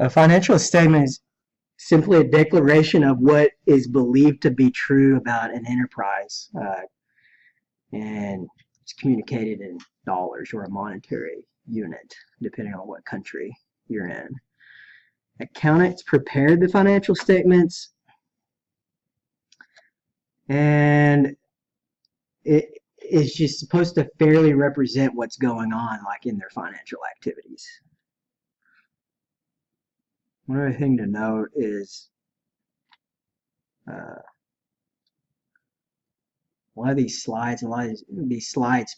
A financial statement is simply a declaration of what is believed to be true about an enterprise, and it's communicated in dollars or a monetary unit, depending on what country you're in. Accountants prepare the financial statements, and it is just supposed to fairly represent what's going on, like in their financial activities. One other thing to note is uh, a lot of these slides,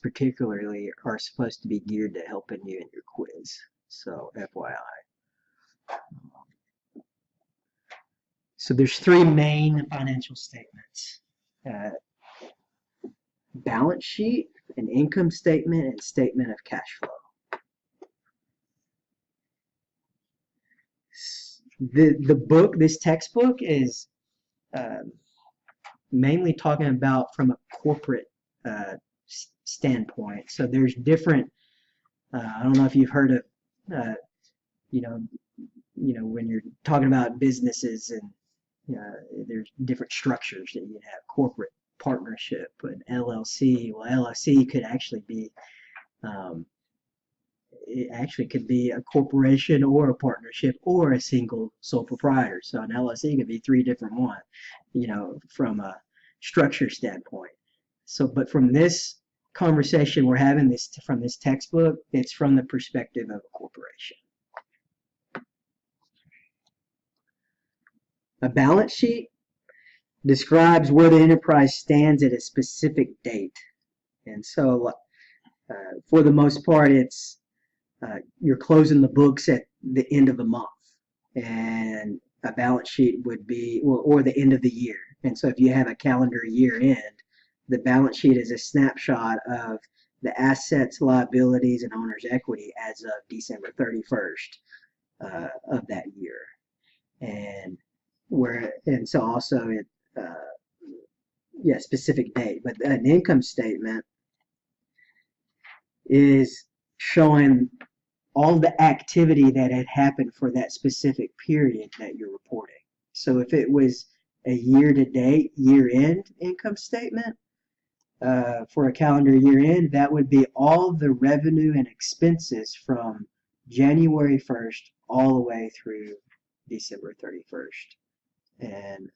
particularly, are supposed to be geared to helping you in your quiz. So FYI. So there's three main financial statements. Balance sheet, an income statement, and statement of cash flow. This textbook is mainly talking about from a corporate standpoint. So there's different. I don't know if you've heard of, you know, when you're talking about businesses, and there's different structures that you have: corporate, partnership, and LLC. Well, LLC could actually be it actually could be a corporation or a partnership or a single sole proprietor. So an LLC could be three different ones, from a structure standpoint. So, but from this conversation we're having, from this textbook, it's from the perspective of a corporation. A balance sheet describes where the enterprise stands at a specific date. And so, for the most part, it's you're closing the books at the end of the month, and a balance sheet would be, or the end of the year. And so if you have a calendar year end, the balance sheet is a snapshot of the assets, liabilities, and owner's equity as of December 31st of that year. And so also it, specific date. But an income statement is showing all the activity that had happened for that specific period that you're reporting. So if it was a year-to-date, year-end income statement for a calendar year-end, that would be all the revenue and expenses from January 1st all the way through December 31st. And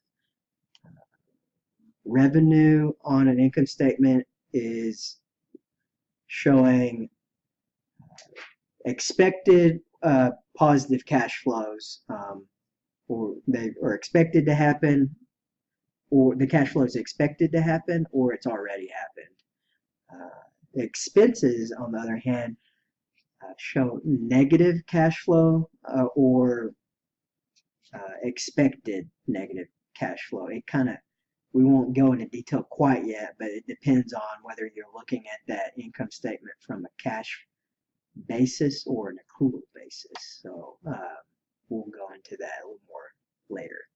revenue on an income statement is showing expected positive cash flows, or they are expected to happen, or the cash flow is expected to happen, or it's already happened. Expenses, on the other hand, show negative cash flow or expected negative cash flow. We won't go into detail quite yet, but it depends on whether you're looking at that income statement from a cash basis or an accrual basis. So we'll go into that a little more later.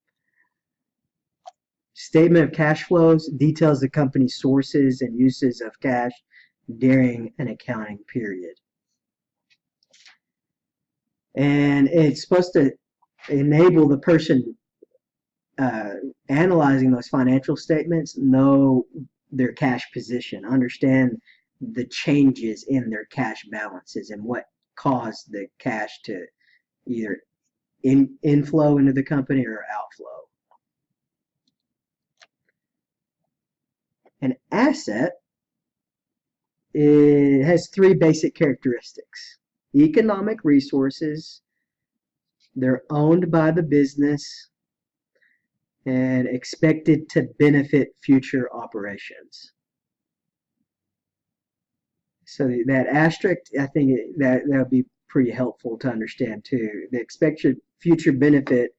Statement of cash flows details the company's sources and uses of cash during an accounting period. And it's supposed to enable the person analyzing those financial statements know their cash position, understand the changes in their cash balances and what caused the cash to either inflow into the company or outflow. An asset, it has three basic characteristics: economic resources, they're owned by the business, and expected to benefit future operations. So that asterisk, I think that would be pretty helpful to understand too. The expected future benefit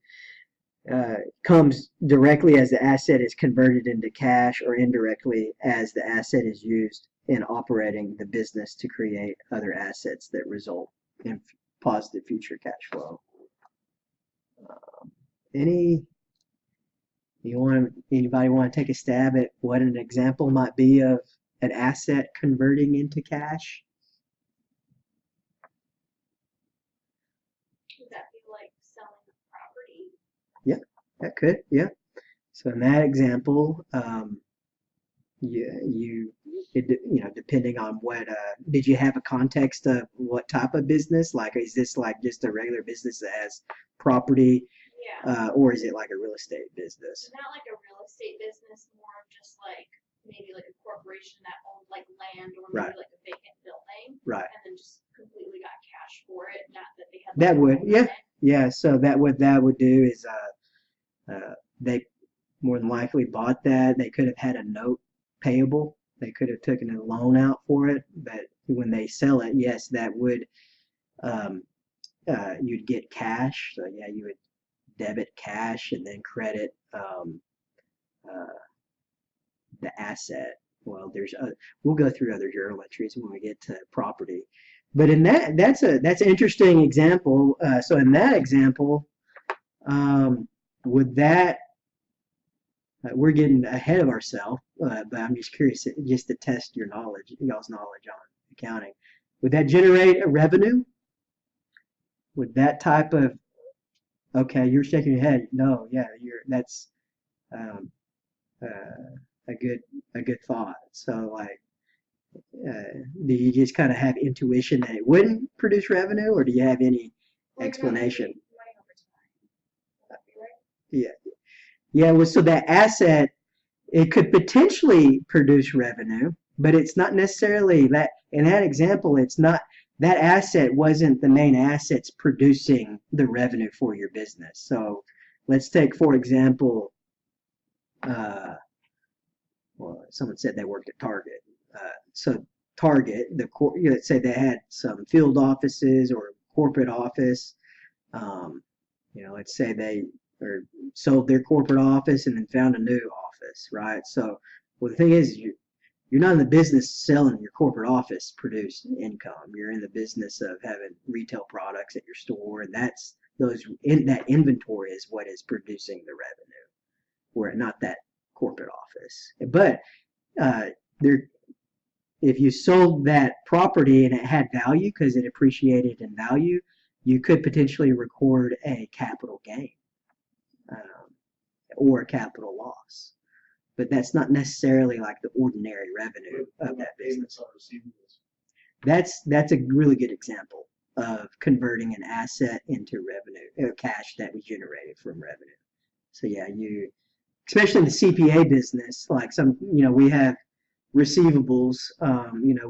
comes directly as the asset is converted into cash, or indirectly as the asset is used in operating the business to create other assets that result in positive future cash flow. Anybody want to take a stab at what an example might be of an asset converting into cash? Would that be like selling the property? Yeah, that could. Yeah. So in that example, depending on what, did you have a context of what type of business? Like, is this like just a regular business that has property, Yeah. or is it like a real estate business? Not like a real estate business, more of just like maybe like a corporation that owned like land or maybe Right, like a vacant building right. and then just completely got cash for it, not that they had like That a would, loan on yeah, it. yeah. So that what that would do is, they more than likely bought that. They could have had a note payable. They could have taken a loan out for it, but when they sell it, yes, that would, um, you'd get cash. So yeah, you would debit cash and then credit, uh, the asset. Well, we'll go through other journal entries when we get to property. But in that's an interesting example. So in that example, would that we're getting ahead of ourselves, but I'm just curious, just to test y'all's knowledge on accounting. Would that generate a revenue? Would that type of okay? You're shaking your head. No, yeah, that's um, a good thought. So like, do you just kind of have intuition that it wouldn't produce revenue, or do you have any explanation? Money over time. Would that be right? Yeah, yeah. Well, so that asset it could potentially produce revenue, but it's not necessarily that. In that example, it's not that asset wasn't the main assets producing the revenue for your business. So let's take, for example, uh, well, someone said they worked at Target. So Target, let's say they had some field offices or corporate office. Um, let's say they or sold their corporate office and then found a new office, right? So, well, the thing is, you're not in the business selling your corporate office produce income. You're in the business of having retail products at your store, and that inventory is what is producing the revenue, where not that corporate office. But uh, there, if you sold that property and it had value because it appreciated in value, you could potentially record a capital gain, um, or a capital loss. But that's not necessarily like the ordinary revenue of that business. That's a really good example of converting an asset into revenue, cash that was generated from revenue. So yeah, especially in the CPA business, like we have receivables.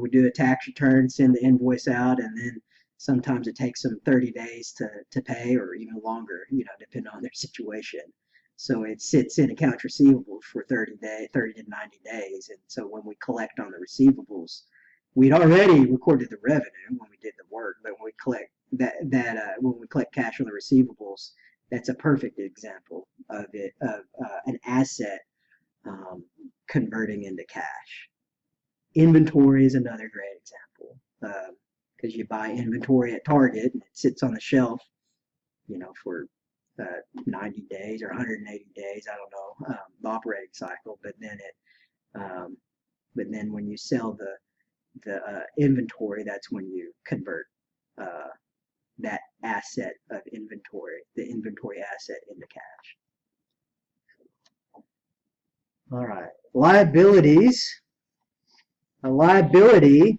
We do a tax return, send the invoice out, and then sometimes it takes them 30 days to pay or even longer, depending on their situation. So it sits in accounts receivable for 30 to 90 days. And so when we collect on the receivables, we'd already recorded the revenue when we did the work, but when we collect when we collect cash on the receivables, that's a perfect example of an asset, um, converting into cash. Inventory is another great example, because you buy inventory at Target and it sits on the shelf, for 90 days or 180 days. I don't know, the operating cycle, um, but then when you sell the inventory, that's when you convert uh, that asset of inventory, the inventory asset, into cash. All right, liabilities. A liability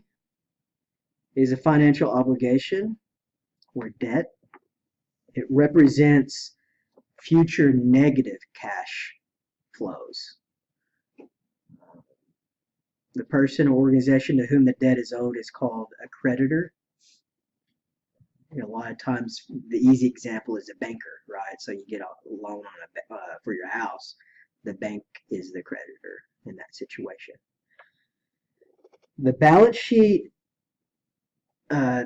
is a financial obligation or debt. It represents future negative cash flows. The person or organization to whom the debt is owed is called a creditor. A lot of times, the easy example is a banker, right? So you get a loan for your house. The bank is the creditor in that situation. The balance sheet, uh,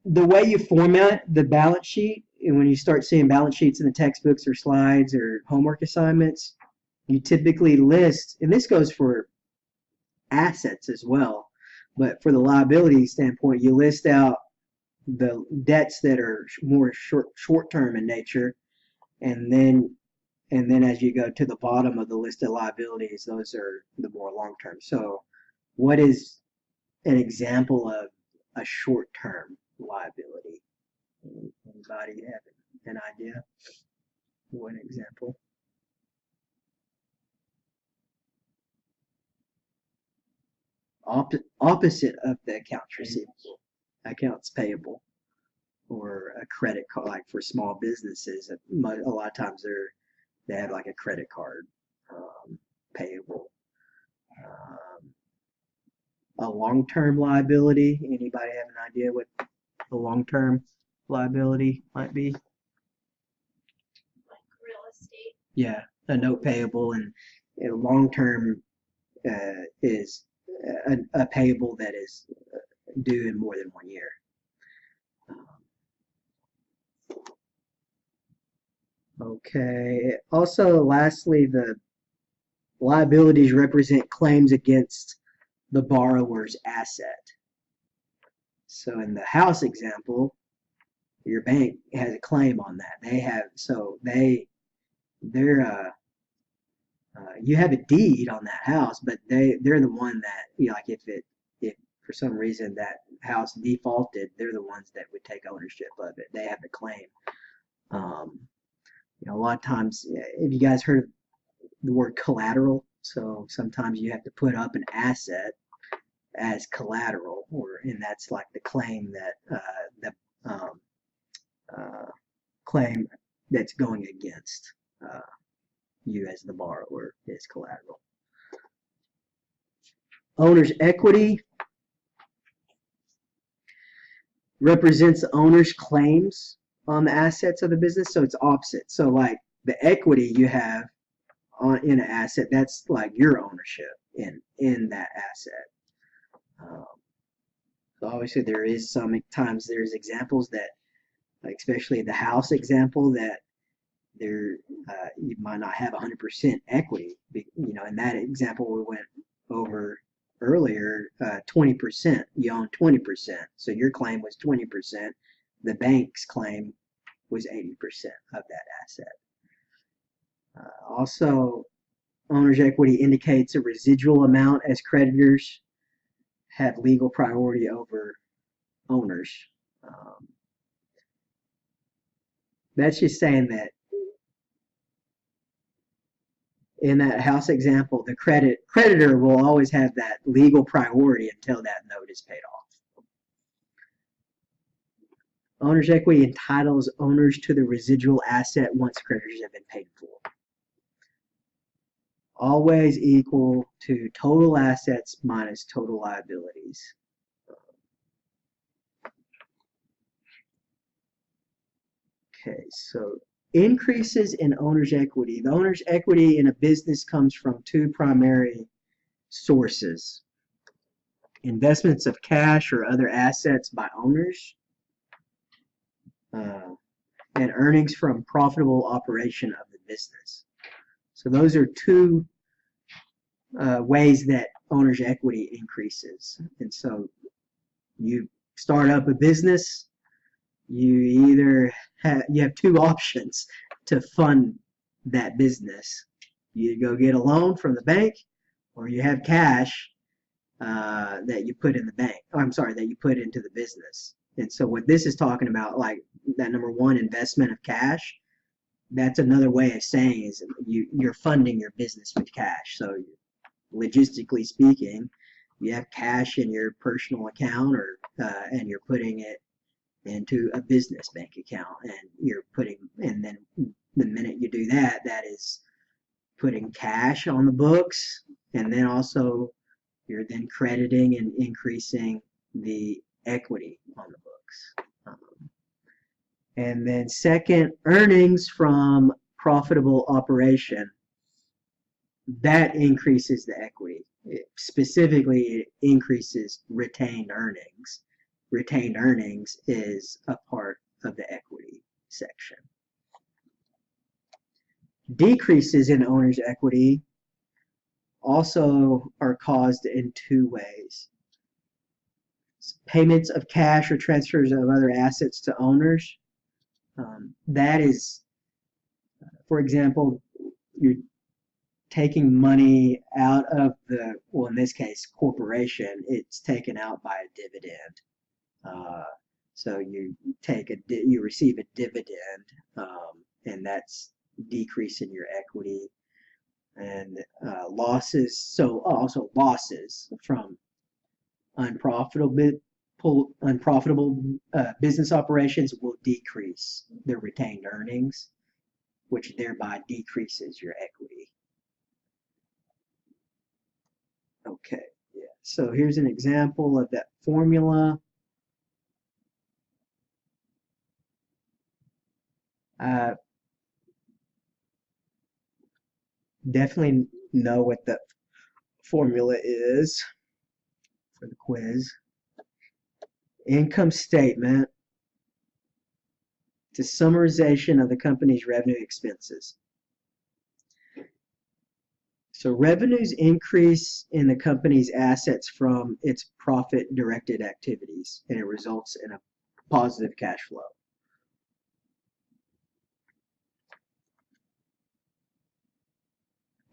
the way you format the balance sheet, and when you start seeing balance sheets in the textbooks or slides or homework assignments, you typically list, and this goes for assets as well, but for the liability standpoint, you list out the debts that are more short term in nature, and then as you go to the bottom of the list of liabilities, those are the more long term. So, what is an example of a short term liability? Anybody have an idea? One example. Opposite of the accounts receivable, accounts payable, or a credit card. Like for small businesses, a lot of times they have like a credit card payable. Um, a long-term liability. Anybody have an idea what a long-term liability might be? Like real estate. Yeah, a note payable, and long-term is a payable that is due in more than 1 year. Okay. Also, lastly, the liabilities represent claims against the borrower's asset. So in the house example, your bank has a claim on that. They're you have a deed on that house, but they're the one that, like if for some reason that house defaulted, they're the ones that would take ownership of it. They have the claim. Um, a lot of times, if you guys heard of the word collateral, so sometimes you have to put up an asset as collateral, and that's like the claim that the claim that's going against you as the borrower is collateral. Owner's equity represents the owner's claims on the assets of the business, so it's opposite. So like the equity you have in an asset, that's like your ownership in that asset. So obviously there is sometimes there's examples that, like especially the house example, that there you might not have 100% equity. In that example we went over earlier, 20%, you own 20%, so your claim was 20%, the bank's claim was 80% of that asset. Also, owner's equity indicates a residual amount as creditors have legal priority over owners. That's just saying that in that house example, the creditor will always have that legal priority until that note is paid off. Owner's equity entitles owners to the residual asset once creditors have been paid in full. Always equal to total assets minus total liabilities. Okay, so increases in owner's equity. The owner's equity in a business comes from two primary sources: investments of cash or other assets by owners, and earnings from profitable operation of the business. So those are two ways that owner's equity increases. And so you start up a business, you either you have two options to fund that business. You go get a loan from the bank, or you have cash that you put in the bank. Oh, I'm sorry, that you put into the business. And so what this is talking about, like that number one, investment of cash, that's another way of saying is you're funding your business with cash. So logistically speaking, you have cash in your personal account, or and you're putting it into a business bank account, and then the minute you do that, that is putting cash on the books, and then also you're then crediting and increasing the equity on the books. And then second, earnings from profitable operation, that increases the equity. Specifically, it increases retained earnings. Retained earnings is a part of the equity section. Decreases in owner's equity also are caused in two ways: payments of cash or transfers of other assets to owners. That is, for example, you're taking money out of in this case, corporation, it's taken out by a dividend. So you receive a dividend, and that's decreasing your equity. And losses, so also losses from unprofitable business operations will decrease their retained earnings, which thereby decreases your equity. Okay, yeah. So here's an example of that formula. Definitely know what the formula is for the quiz. Income statement to summarization of the company's revenue expenses. So revenues increase in the company's assets from its profit-directed activities, and it results in a positive cash flow.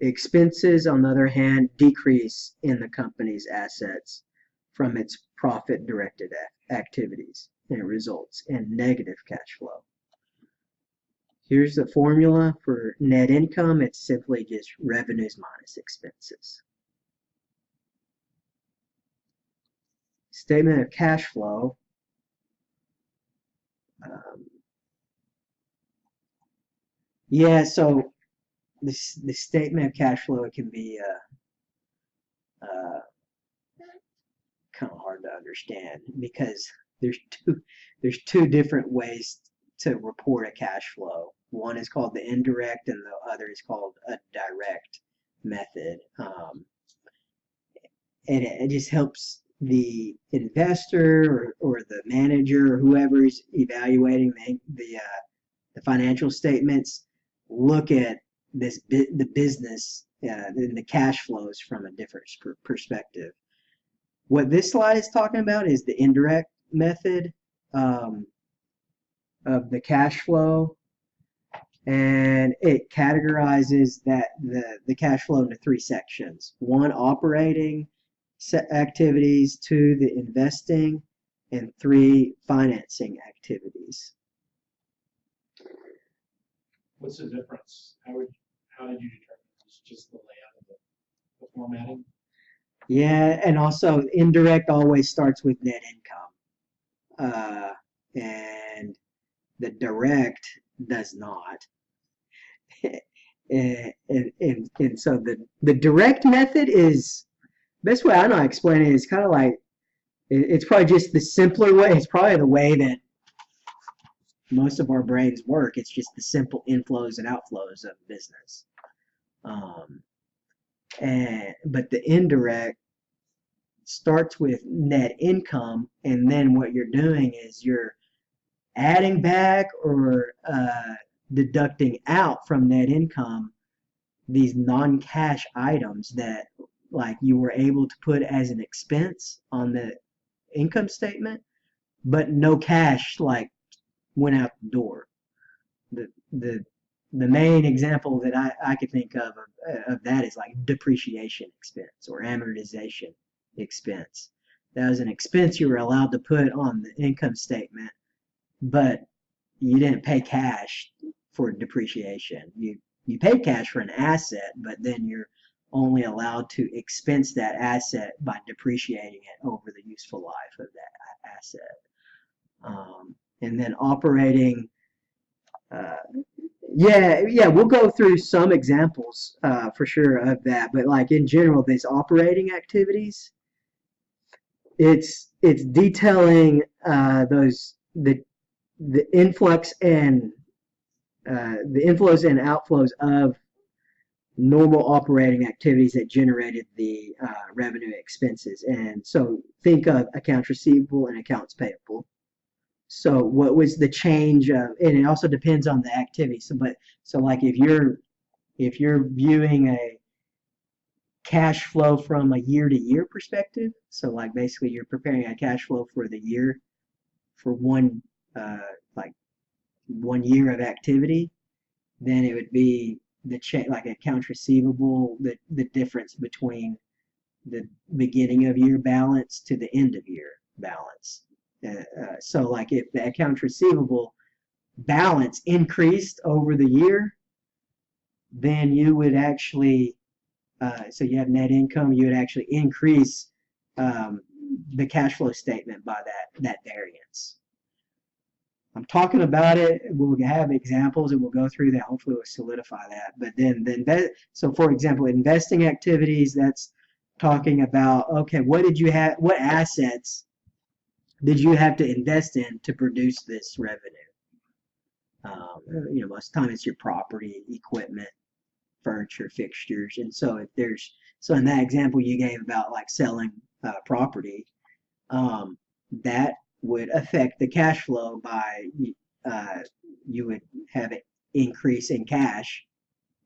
Expenses, on the other hand, decrease in the company's assets from its profit-directed activities, and it results in negative cash flow. Here's the formula for net income. It's simply just revenues minus expenses. Statement of cash flow. Yeah, so the statement of cash flow, it can be kind of hard to understand because there's two different ways to report a cash flow. One is called the indirect, and the other is called a direct method. And it just helps the investor or the manager or whoever is evaluating the financial statements look at the business and the cash flows from a different perspective. What this slide is talking about is the indirect method of the cash flow, and it categorizes the cash flow into three sections. One, operating activities, two, the investing, and three, financing activities. What's the difference? How did you determine it? Was just the layout of the formatting? Yeah, and also indirect always starts with net income, and the direct does not. And so the direct method is, best way I know how to explain it is kind of like, it's probably just the simpler way. It's probably the way that most of our brains work. It's just the simple inflows and outflows of business. But the indirect starts with net income, and then what you're doing is you're adding back or deducting out from net income these non-cash items that like you were able to put as an expense on the income statement, but no cash like went out the door. The main example that I could think of that is like depreciation expense or amortization expense. That was an expense you were allowed to put on the income statement, but you didn't pay cash for depreciation. You paid cash for an asset, but then you're only allowed to expense that asset by depreciating it over the useful life of that asset. And then operating, we'll go through some examples for sure of that. But like in general, these operating activities, it's detailing the influx and the inflows and outflows of normal operating activities that generated the revenue expenses. And so think of accounts receivable and accounts payable. So what was the change of, and it also depends on the activity. So like if you're viewing a cash flow from a year to year perspective, so like basically you're preparing a cash flow for the year for one year of activity, then it would be like accounts receivable, the difference between the beginning of year balance to the end of year balance. So like if the accounts receivable balance increased over the year, then you would actually, so you have net income, you would actually increase the cash flow statement by that variance. I'm talking about it. We'll have examples and we'll go through that. Hopefully, we'll solidify that. But then so for example, investing activities, that's talking about, okay, what assets did you have to invest in to produce this revenue? Most of the time it's your property, equipment, furniture, fixtures. And so so in that example you gave about like selling property, that would affect the cash flow by, you would have an increase in cash,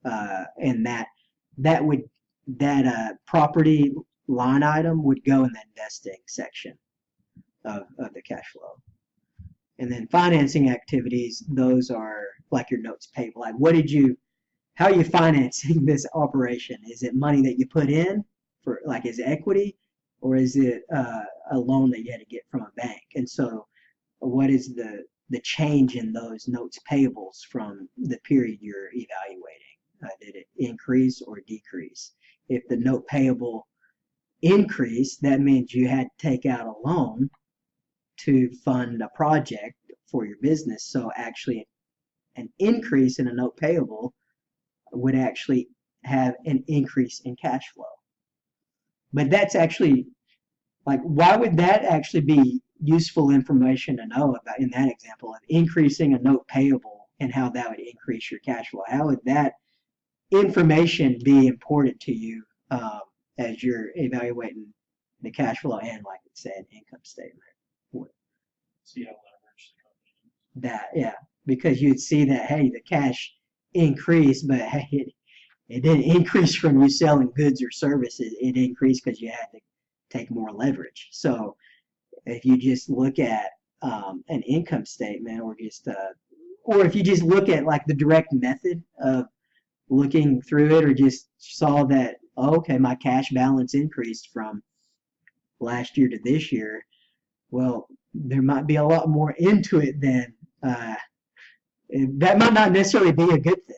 and that property line item would go in the investing section of the cash flow. And then financing activities, those are like your notes payable. Like how are you financing this operation? Is it money that you put in for, like, is it equity, or is it a loan that you had to get from a bank? And so what is the change in those notes payables from the period you're evaluating? Did it increase or decrease? If the note payable increased, that means you had to take out a loan to fund a project for your business. So actually an increase in a note payable would actually have an increase in cash flow. But that's actually, like, why would that actually be useful information to know about in that example of increasing a note payable and how that would increase your cash flow? How would that information be important to you as you're evaluating the cash flow and, like it said, income statement? See how leveraged the company is. That, yeah, because you'd see that, hey, the cash increased, but hey, it didn't increase from you selling goods or services. It increased because you had to take more leverage. So if you just look at an income statement, or if you just look at like the direct method of looking through it, or just saw that, oh, okay, my cash balance increased from last year to this year, well, there might be a lot more into it than that might not necessarily be a good thing,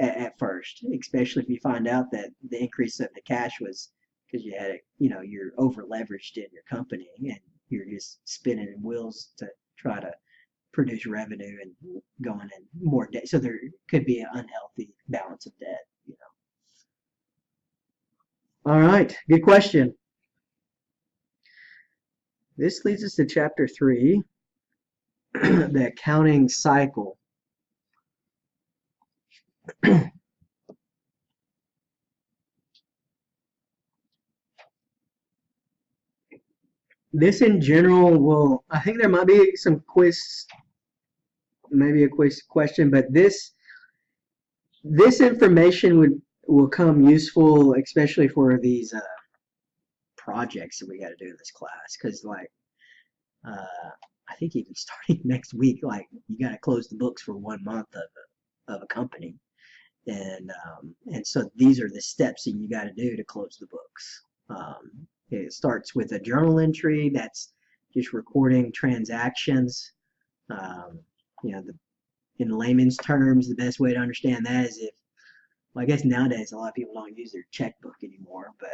at first, especially if you find out that the increase of the cash was because you had you're over leveraged in your company and you're just spinning wheels to try to produce revenue and going in more debt. So there could be an unhealthy balance of debt. All right, good question. This leads us to chapter 3, the accounting cycle. This in general I think there might be some maybe a quiz question, but this information will come useful, especially for these projects that we got to do in this class, because I think even starting next week, like, you got to close the books for 1 month of a company, and so these are the steps that you got to do to close the books. It starts with a journal entry that's just recording transactions. In layman's terms, the best way to understand that is I guess nowadays a lot of people don't use their checkbook anymore, but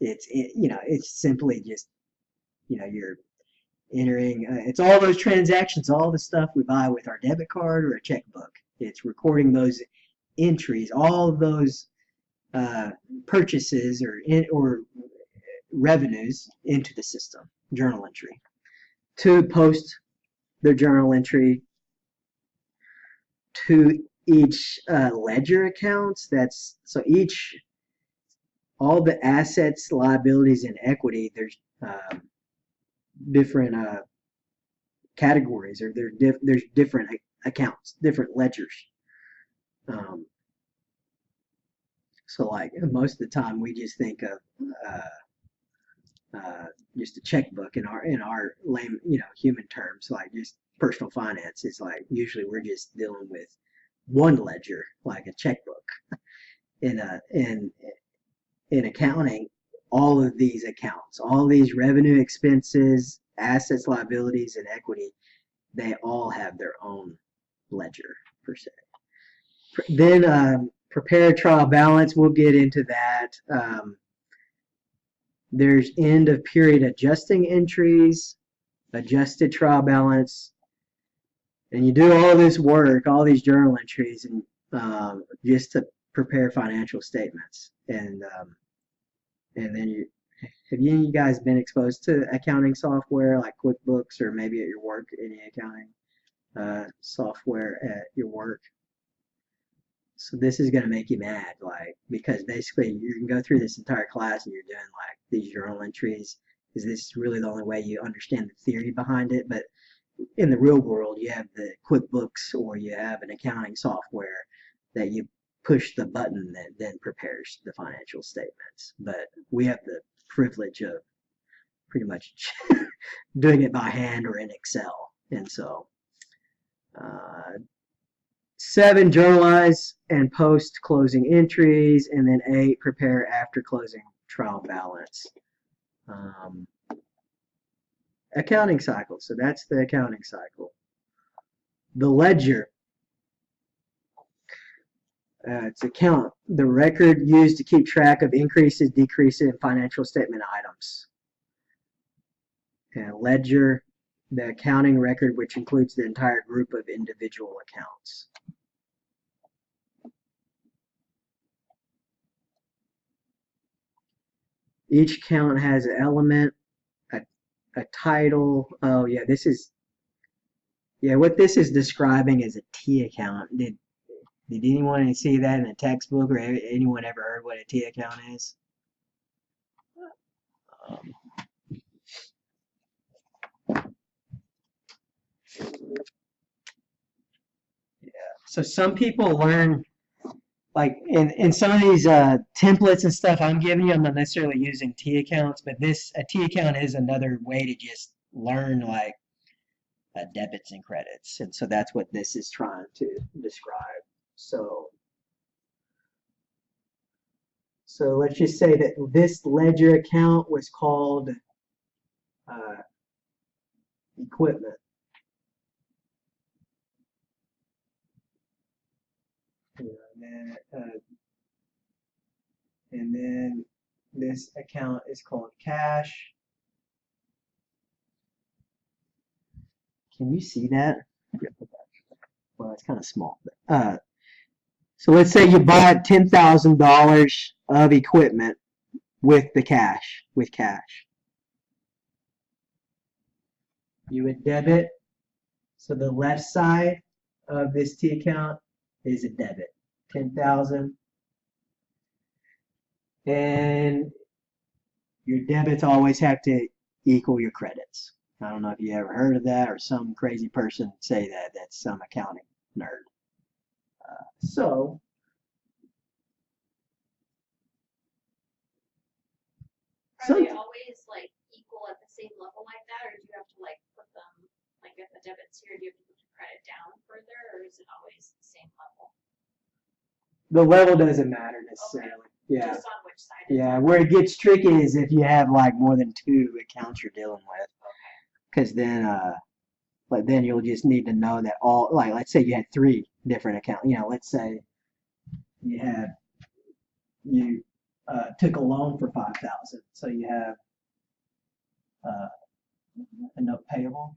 it's simply just you're entering. It's all those transactions, all the stuff we buy with our debit card or a checkbook. It's recording those entries, all of those purchases or revenues into the system. Journal entry. To post the journal entry to each ledger accounts. So all the assets, liabilities, and equity, there's different categories, or there's different accounts, different ledgers. So like most of the time we just think of just a checkbook in our lame, human terms, like just personal finance. It's like usually we're just dealing with one ledger, like a checkbook. In accounting, all of these accounts, all these revenue, expenses, assets, liabilities, and equity, they all have their own ledger per se. Then prepare trial balance. We'll get into that. There's end of period adjusting entries, adjusted trial balance, and you do all this work, all these journal entries, and just to prepare financial statements. And then have you guys been exposed to accounting software like QuickBooks or maybe at your work any accounting software at your work? So this is going to make you mad, like, because basically you can go through this entire class and you're doing like these journal entries. Is this really the only way you understand the theory behind it? But in the real world, you have the QuickBooks or you have an accounting software that you push the button that then prepares the financial statements. But we have the privilege of pretty much doing it by hand or in Excel. And so 7, journalize and post closing entries, and then 8, prepare after closing trial balance. Accounting cycle. So that's the accounting cycle. The ledger. It's account, the record used to keep track of increases, decreases in financial statement items. And ledger, the accounting record, which includes the entire group of individual accounts. Each account has an element, a title. Oh yeah, what this is describing is a T account. Did anyone see that in a textbook, or anyone ever heard what a T account is? So some people learn, like in some of these templates and stuff I'm giving you, I'm not necessarily using T accounts, but a T account is another way to just learn like debits and credits. And so that's what this is trying to describe. So let's just say that this ledger account was called equipment. And then this account is called cash. Can you see that? Well, it's kind of small. So let's say you buy $10,000 of equipment with cash. You would debit. So the left side of this T account is a debit. 10,000. And your debits always have to equal your credits. I don't know if you ever heard of that, or some crazy person say that. That's some accounting nerd. Are they always like equal at the same level like that, or do you have to like put them, like if the debit's here, do you have to put the credit down further, or is it always the same level? The level doesn't matter necessarily. Okay. Yeah. Just on which side. Yeah, where it gets tricky is if you have like more than 2 accounts you're dealing with. Okay. Because then you'll just need to know that all, like, let's say you had 3 different accounts. Let's say you took a loan for $5,000, so you have a note payable.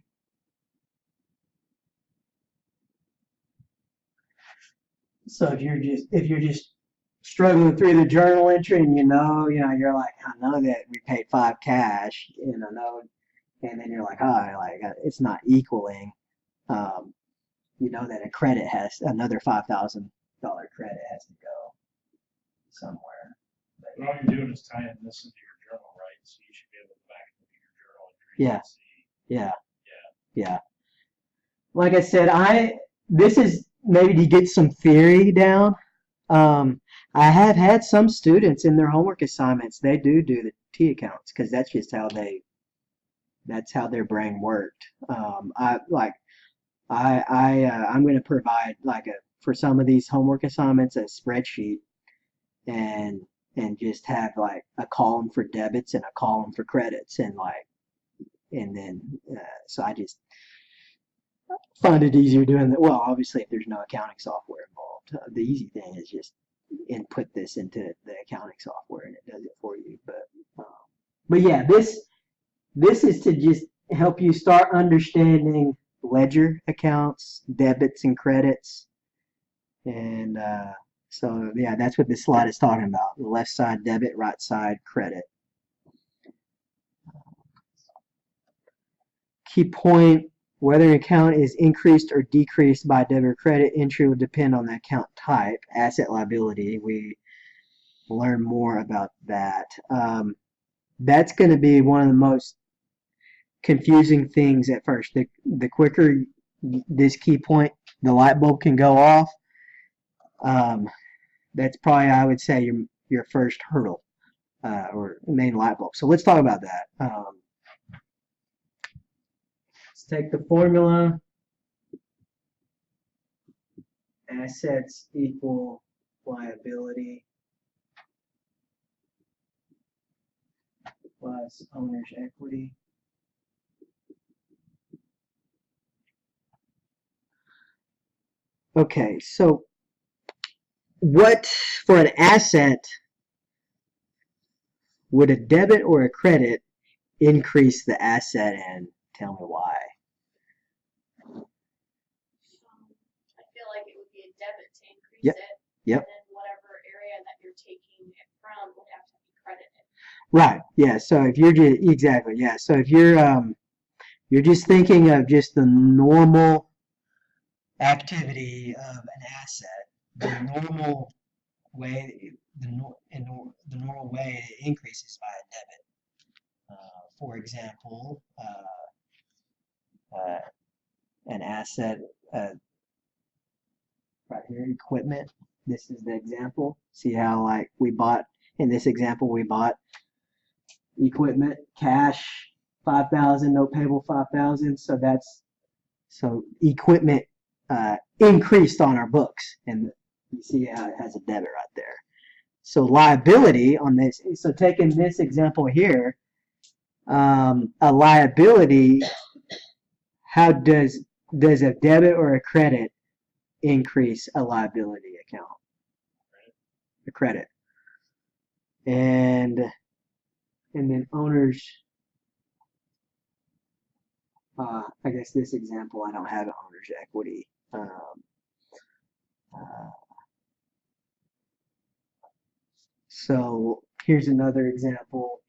So if you're just struggling through the journal entry, and you're like, I know that we paid 5 cash in a note, and then you're like, it's not equaling. You know that a credit has another $5,000 credit has to go somewhere. But all you're doing is tying this into your journal, right? So you should be able to back into your journal entries and see. Yeah. Like I said, this is maybe to get some theory down. I have had some students in their homework assignments, they do the T accounts, because that's just that's how their brain worked. I'm going to provide for some of these homework assignments a spreadsheet, and and just have like a column for debits and a column for credits, and then so I just find it easier doing that. Well, obviously, if there's no accounting software involved, the easy thing is just input this into the accounting software and it does it for you. But yeah, this is to just help you start understanding ledger accounts, debits and credits, and so yeah, that's what this slide is talking about. The left side debit, right side credit. Key point: whether an account is increased or decreased by debit or credit entry will depend on the account type. Asset liability, we learn more about that. That's going to be one of the most confusing things at first. The quicker this key point, the light bulb can go off, that's probably, I would say, your first hurdle or main light bulb. So let's talk about that. Let's take the formula. Assets equal liability plus owner's equity. Okay, so what for an asset would a debit or a credit increase the asset, and tell me why? I feel like it would be a debit to increase Yep. it. Yep. And then whatever area that you're taking it from would have to be credited. Right. Yeah. So if you're just exactly, yeah. So if you're just thinking of just the normal activity of an asset, the normal way, the normal way it increases by a debit. For example, an asset, right here, equipment. This is the example. See how like we bought, in this example, we bought equipment, cash, 5,000, no payable 5,000. So equipment increased on our books, and you see how it has a debit right there. So liability on this, so taking this example here, a liability, how does a debit or a credit increase a liability account? A credit. And then owners, I guess this example, I don't have an owner's equity. So here's another example.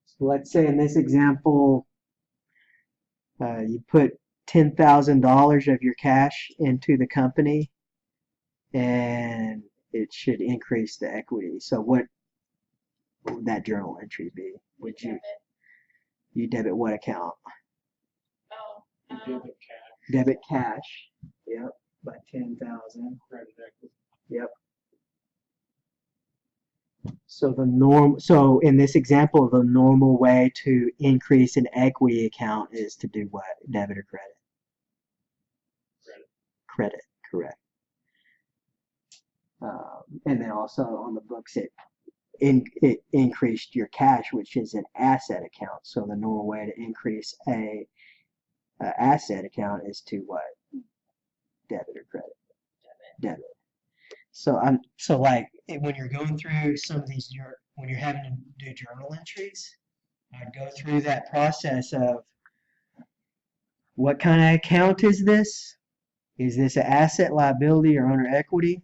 So let's say in this example, you put $10,000 of your cash into the company, and it should increase the equity. So what would that journal entry be? Would you debit what account? Oh, Debit cash. Debit cash. Yep, by 10,000. Credit equity. Yep. So in this example, the normal way to increase an equity account is to do what? Debit or credit? Credit, correct. And then also on the books, it increased your cash, which is an asset account. So the normal way to increase a asset account is to what? Debit or credit? Debit. So like when you're going through some of these, when you're having to do journal entries, I'd go through that process of what kind of account is this? Is this an asset, liability, or owner equity?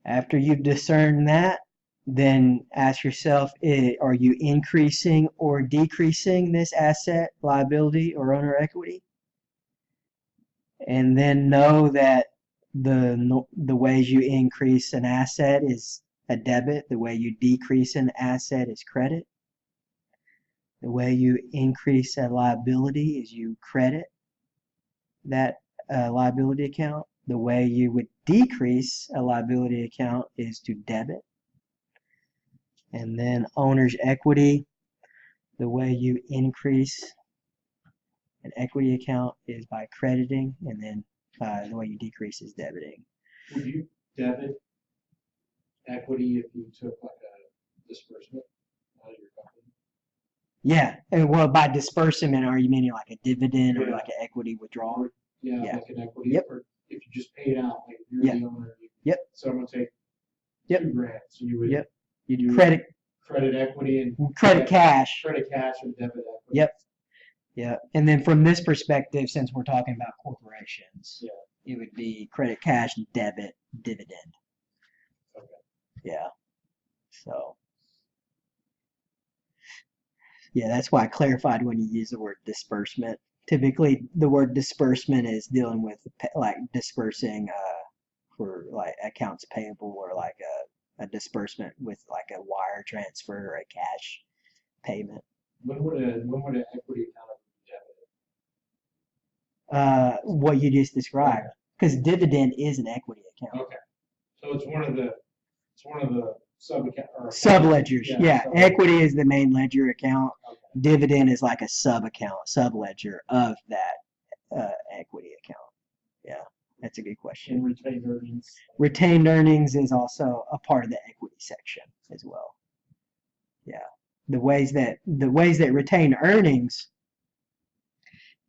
After you've discerned that, then ask yourself, are you increasing or decreasing this asset, liability, or owner equity? And then know that the ways you increase an asset is a debit, the way you decrease an asset is credit. The way you increase a liability is you credit that liability account. The way you would decrease a liability account is to debit. And then owner's equity, the way you increase An equity account is by crediting, and then the way you decrease is debiting. Would you debit equity if you took like a disbursement out of your company? Yeah, and well, by disbursement, are you meaning like a dividend or Yeah. like an equity withdrawal? Yeah, Yeah. like an equity. Yep. Or if you just paid out, like you're Yeah. the owner. Yep. So I'm gonna take Yep. $2,000. So you would Yep. you You would credit equity and credit cash. credit cash and debit equity. Yep. Yeah, and then from this perspective, since we're talking about corporations, Yeah. it would be credit cash, debit, dividend. Okay. Yeah. So. Yeah, that's why I clarified when you use the word disbursement. Typically, the word disbursement is dealing with like dispersing for like accounts payable or like a disbursement with like a wire transfer or a cash payment. When would an equity account be debited? What you just described, because dividend is an equity account. Okay. So it's one of the Sub-ledgers. Yeah. sub-ledgers. Equity is the main ledger account. Okay. Dividend is like a sub-ledger of that equity account. Yeah, that's a good question. And retained earnings. Retained earnings is also a part of the equity section as well. Yeah, the ways that retained earnings.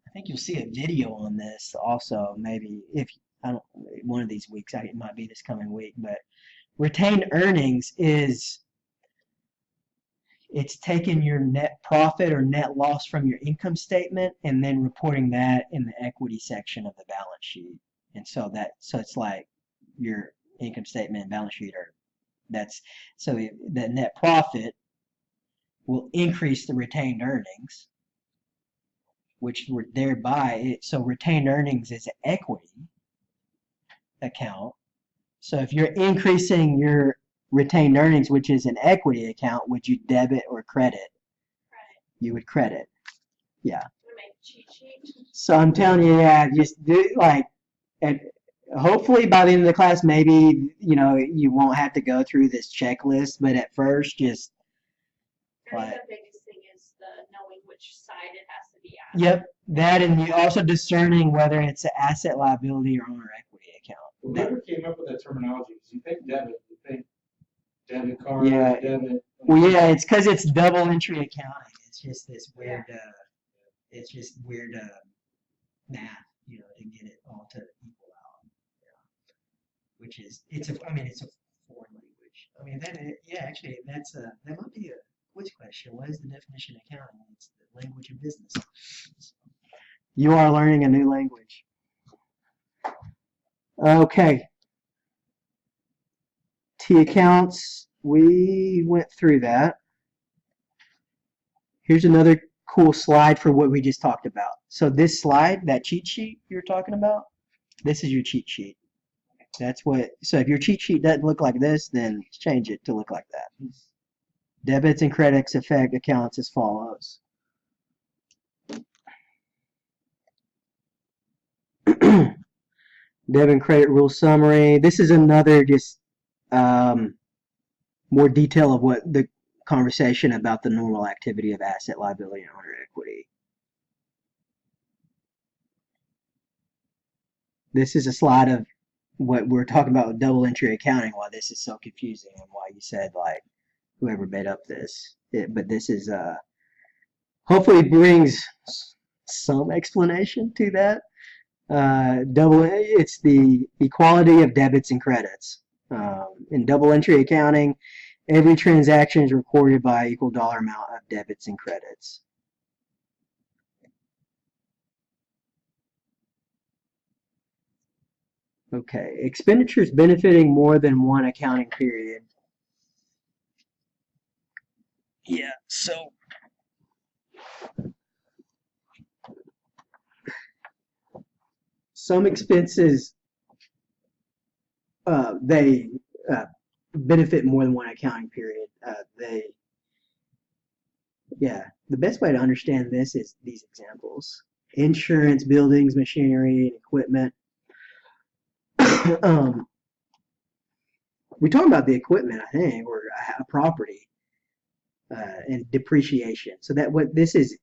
I think you'll see a video on this also. Maybe if I don't, one of these weeks. It might be this coming week, but retained earnings is it's taking your net profit or net loss from your income statement and then reporting that in the equity section of the balance sheet. And so it's like your income statement and balance sheet so the net profit will increase the retained earnings, which were thereby so retained earnings is an equity account. So if you're increasing your retained earnings, which is an equity account, would you debit or credit? Credit. You would credit. Yeah. I'm gonna make a cheat sheet. So I'm telling you, yeah, just do and hopefully by the end of the class, maybe you won't have to go through this checklist, but at first, just I think the biggest thing is knowing which side it has to be on. Yep, that, and you also discerning whether it's an asset, liability, or owner equity account. Whoever came up with that terminology, because you think debit, you think debit card, Yeah. debit. Well, yeah, it's because it's double entry accounting. It's just this weird, math, to get it all to equal out. Yeah. Which is, it's a foreign language. I mean, actually, that might be a quiz question. What is the definition of accounting? It's the language of business. You are learning a new language. Okay. T accounts, we went through that. Here's another cool slide for what we just talked about. So this slide, that cheat sheet you're talking about, this is your cheat sheet. So if your cheat sheet doesn't look like this, then change it to look like that. Debits and credits affect accounts as follows. Debit and credit rule summary. This is another just more detail of what the conversation about the normal activity of asset, liability, and owner equity. This is a slide of what we're talking about with double entry accounting, why this is so confusing and why you said like whoever made up this. But this is hopefully brings some explanation to that. It's the equality of debits and credits. In double entry accounting, every transaction is recorded by equal dollar amount of debits and credits. Okay, expenditures benefiting more than one accounting period. Yeah, so some expenses they benefit more than one accounting period. The best way to understand this is these examples: insurance, buildings, machinery, and equipment. We talk about the equipment, I think, or a property, and depreciation. So that what this is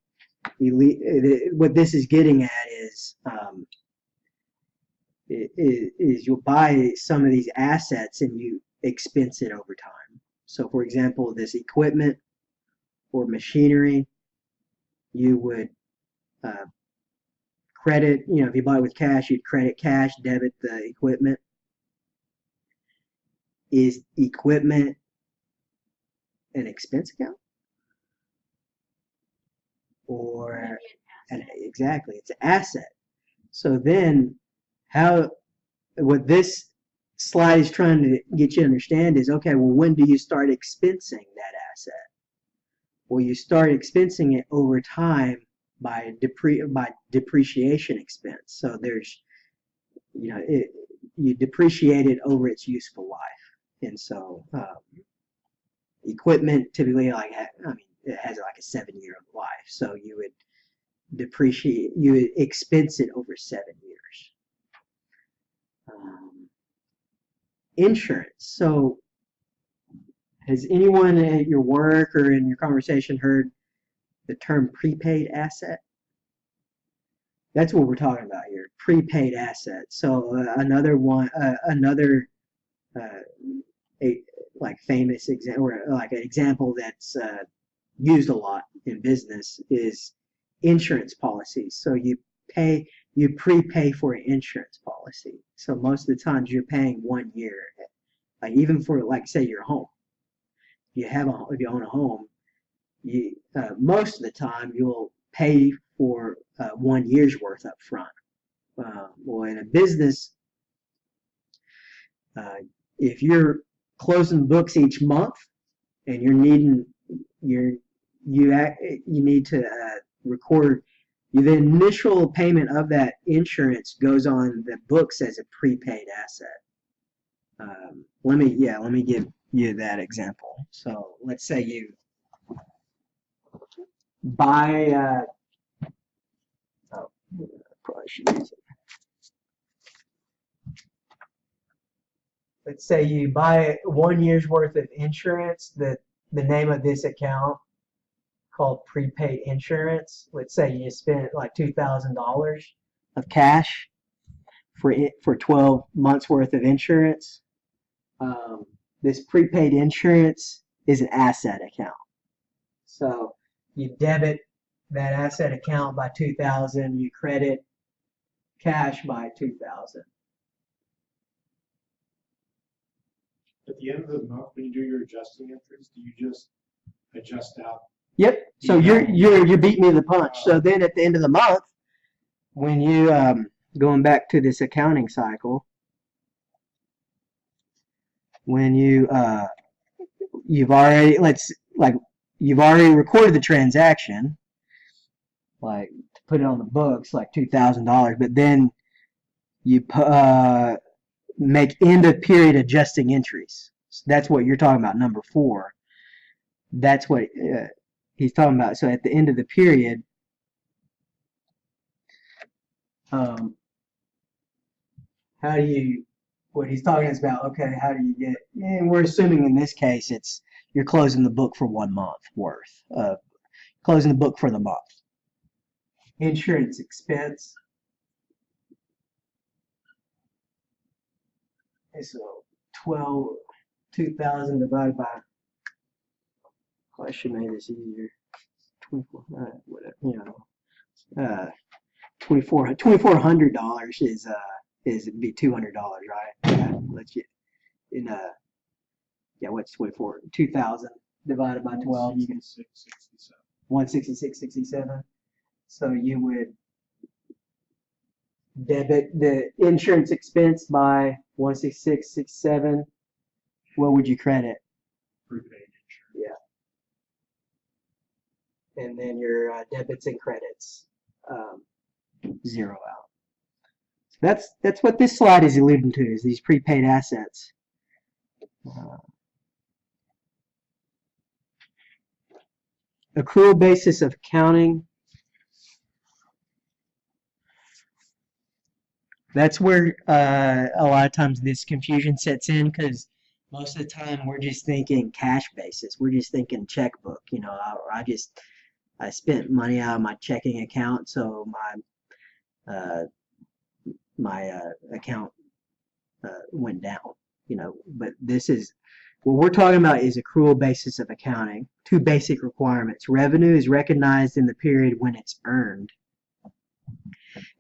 what this is getting at is you'll buy some of these assets and you expense it over time. So, for example, this equipment or machinery, you would credit, if you buy it with cash, you'd credit cash, debit the equipment. Is equipment an expense account? Or exactly, it's an asset. So then what this slide is trying to get you to understand is, okay, well, when do you start expensing that asset? Well, you start expensing it over time by depreciation expense. So there's, you depreciate it over its useful life. And so equipment typically, it has like a 7-year life. So you would expense it over 7 years. Insurance. So has anyone at your work or in your conversation heard the term prepaid asset? That's what we're talking about here, prepaid asset. So another famous example, or like an example that's used a lot in business is insurance policies. So you prepay for an insurance policy. So most of the times you're paying 1 year, like even for, like, say your home. If you own a home, most of the time you'll pay for 1 year's worth up front. Well, in a business, if you're closing books each month and you need to record the initial payment of that insurance goes on the books as a prepaid asset. Let me give you that example. So let's say you buy probably should use it. Let's say you buy 1 year's worth of insurance. The name of this account called prepaid insurance. Let's say you spent like $2,000 of cash for 12 months worth of insurance. This prepaid insurance is an asset account. So you debit that asset account by $2,000. You credit cash by $2,000. At the end of the month, when you do your adjusting entries, do you just adjust out? Yep. So you're beating me to the punch. So then at the end of the month, when you going back to this accounting cycle, when you've already recorded the transaction, like to put it on the books, like $2,000, but then you make end of period adjusting entries. So that's what you're talking about, number 4. That's what he's talking about. So at the end of the period, what he's talking is about, okay, how do you get, and we're assuming in this case you're closing the book for 1 month worth of, closing the book for the month. Insurance expense. So 2,000 divided by, I should make this easier. 24, whatever, $2,400 is be $200, right? Yeah, let's get in what's 24? 2,000 divided by 12, you get 166.67. So you would debit the insurance expense by 166.67. What would you credit? Prepaid insurance. Yeah. And then your debits and credits zero out. So that's what this slide is alluding to, is these prepaid assets. Accrual basis of accounting. That's where a lot of times this confusion sets in, because most of the time we're just thinking cash basis. We're just thinking checkbook. I spent money out of my checking account, so my account went down. But what we're talking about is accrual basis of accounting. Two basic requirements. Revenue is recognized in the period when it's earned.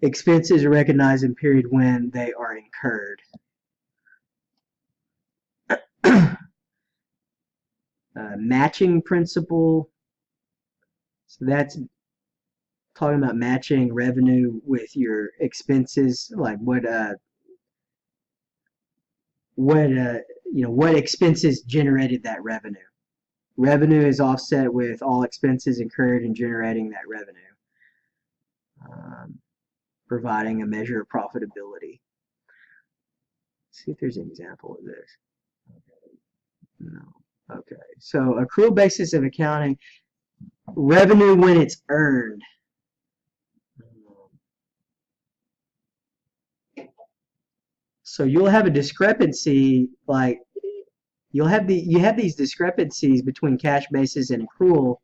Expenses are recognized in the period when they are incurred. Matching principle. So that's talking about matching revenue with your expenses, like what expenses generated that revenue. Revenue is offset with all expenses incurred in generating that revenue, providing a measure of profitability. Let's see if there's an example of this. No. Okay. So accrual basis of accounting, revenue when it's earned. So you'll have a discrepancy, like you have these discrepancies between cash basis and accrual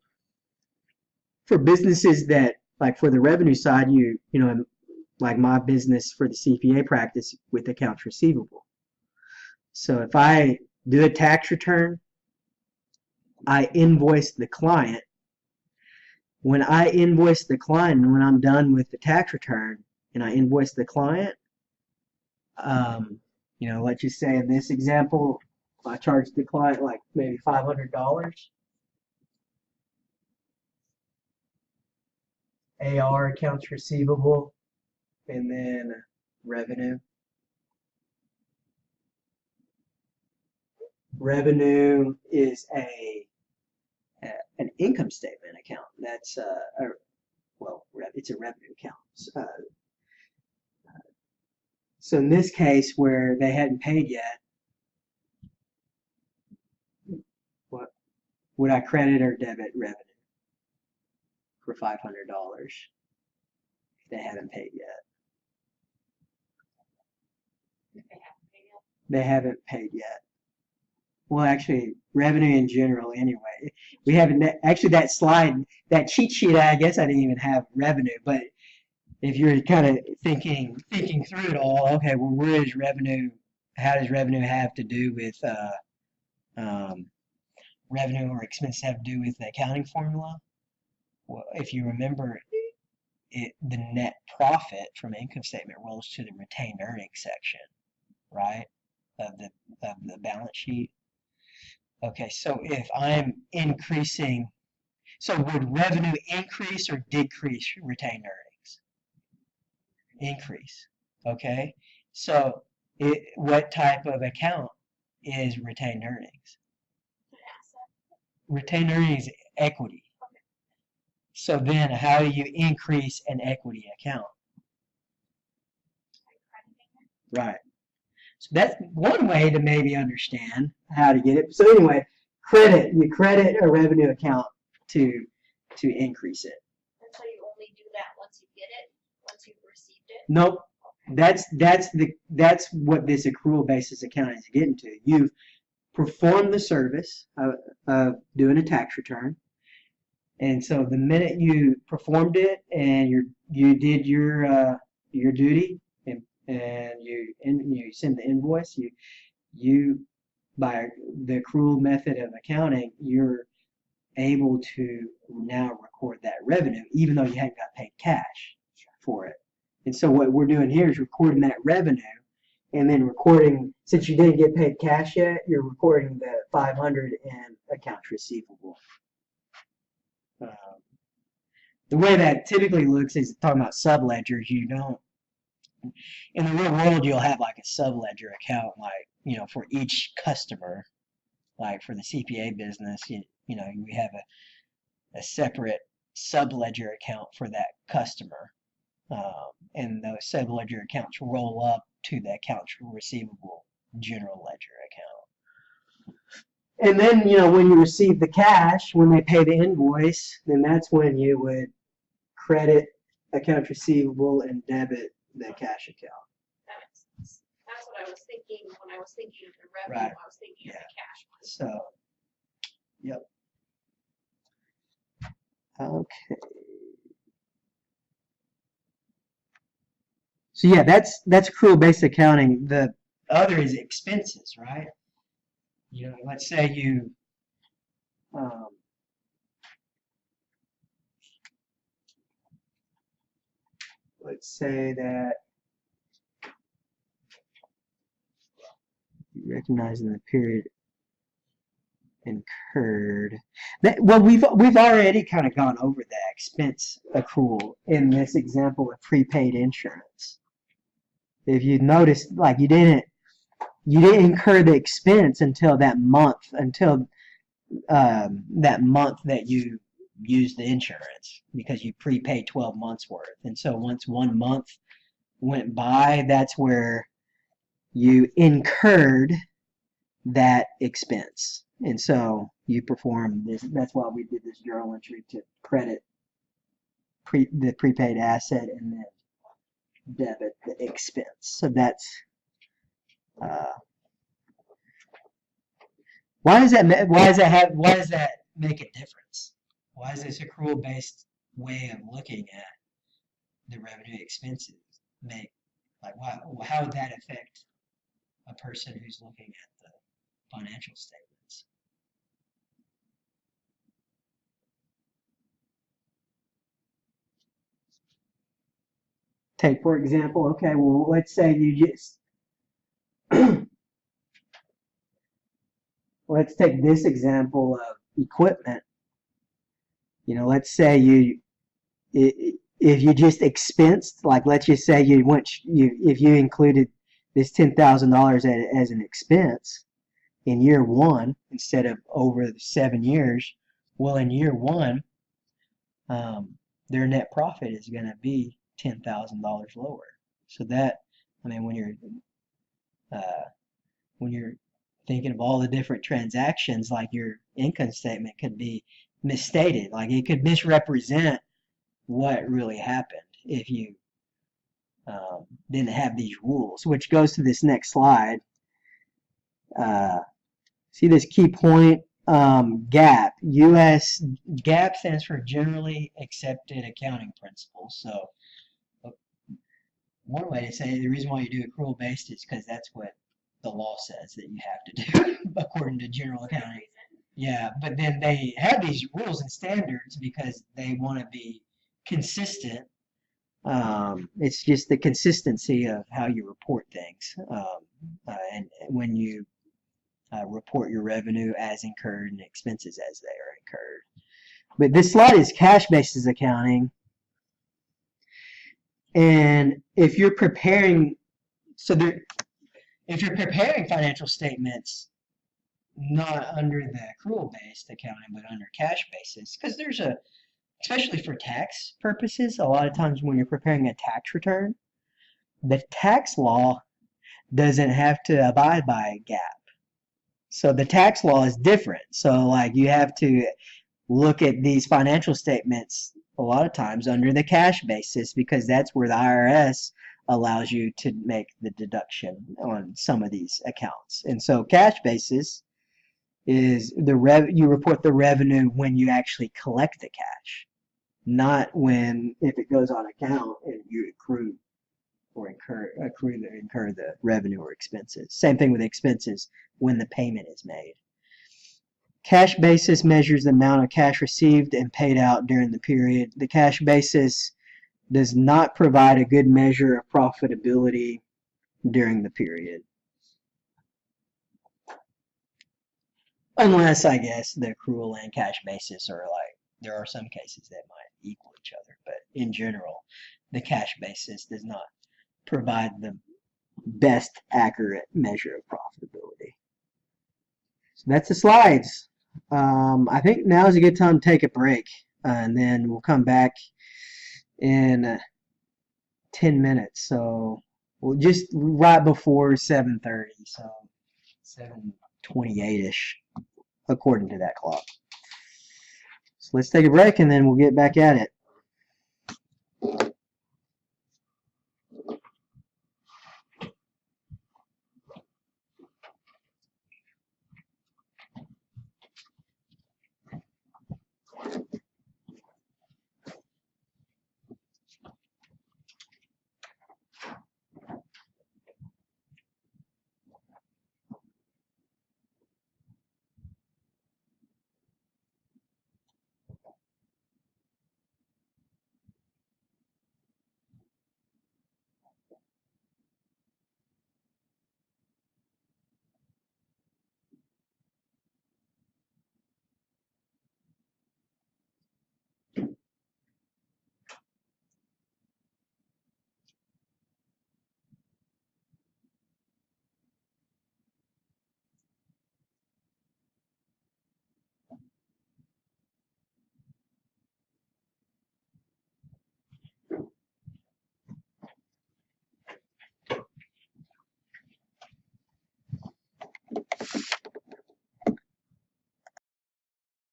for businesses that, like for the revenue side, like my business for the CPA practice with accounts receivable. So if I do a tax return, I invoice the client. When I invoice the client, when I'm done with the tax return and I invoice the client, let's just say in this example, I charge the client like maybe $500. AR, accounts receivable, and then revenue. Revenue is an income statement account. That's it's a revenue account. So in this case, where they hadn't paid yet, what would I credit or debit revenue for $500 if they haven't paid yet? They haven't paid yet. Well, actually, revenue in general, anyway. We haven't actually that slide, that cheat sheet. I guess I didn't even have revenue, but if you're kind of thinking through it all, okay, well, where is revenue? How does revenue have to do with revenue or expenses have to do with the accounting formula? Well, if you remember, the net profit from income statement rolls to the retained earnings section, right, of the balance sheet. Okay, so if I'm increasing, so would revenue increase or decrease retained earnings? Increase. Okay, so what type of account is retained earnings? Retained earnings is equity. So then how do you increase an equity account? Right. So that's one way to maybe understand how to get it. So anyway, you credit a revenue account to increase it. And so you only do that once you get it, once you've received it? Nope. That's what this accrual basis accounting is getting to. You've performed the service of doing a tax return. And so the minute you performed it and you did your duty and you send the invoice, you by the accrual method of accounting, you're able to now record that revenue, even though you hadn't got paid cash for it. And so what we're doing here is recording that revenue, and then recording, since you didn't get paid cash yet, you're recording the 500 in accounts receivable. The way that typically looks is talking about subledgers. You don't, in the real world, you'll have like a subledger account, like, for each customer. Like for the CPA business, we have a separate subledger account for that customer. And those subledger accounts roll up to the accounts receivable general ledger account. And then, when you receive the cash, when they pay the invoice, then that's when you would credit accounts receivable and debit the cash account. That makes sense. That's what I was thinking when I was thinking of the revenue. Right. I was thinking of the cash one. So, yep. Okay. So yeah, that's accrual-based accounting. The other is expenses, right? Let's say um, let's say that you recognize in the period incurred. Well, we've already kind of gone over that expense accrual in this example of prepaid insurance. If you noticed, like you didn't incur the expense until that month, that you used the insurance because you prepaid 12 months worth. And so once 1 month went by, that's where you incurred that expense. And so you perform this. That's why we did this journal entry to credit the prepaid asset and then debit the expense. So that's why does that make a difference? Why is this accrual based way of looking at the revenue expenses how would that affect a person who's looking at the financial statements? Take, for example, okay, well, let's say you just, let's take this example of equipment. Let's say if you just expensed, like let's just say if you included this $10,000 as an expense in year one instead of over 7 years, well, in year one, their net profit is going to be $10,000 lower. So that, when you're thinking of all the different transactions, like your income statement could be misstated, like it could misrepresent what really happened if you didn't have these rules, which goes to this next slide. See this key point, GAAP. U.S. GAAP stands for Generally Accepted Accounting Principles. So one way to say it, the reason why you do accrual based is because that's what the law says that you have to do according to general accounting. Yeah, but then they have these rules and standards because they want to be consistent. It's just the consistency of how you report things, and when you report your revenue as incurred and expenses as they are incurred. But this slide is cash basis accounting. And if you're preparing financial statements not under the accrual based accounting but under cash basis, because especially for tax purposes, a lot of times when you're preparing a tax return, the tax law doesn't have to abide by GAAP. So the tax law is different. So like you have to look at these financial statements a lot of times under the cash basis because that's where the IRS allows you to make the deduction on some of these accounts. And so cash basis is you report the revenue when you actually collect the cash, not if it goes on account and you accrue the revenue or expenses. Same thing with expenses when the payment is made. Cash basis measures the amount of cash received and paid out during the period. The cash basis does not provide a good measure of profitability during the period. Unless, I guess, the accrual and cash basis there are some cases that might equal each other, but in general, the cash basis does not provide the best accurate measure of profitability. So that's the slides. I think now is a good time to take a break, and then we'll come back in 10 minutes. So we'll just right before 7:30, so 7:28ish, according to that clock. So let's take a break, and then we'll get back at it.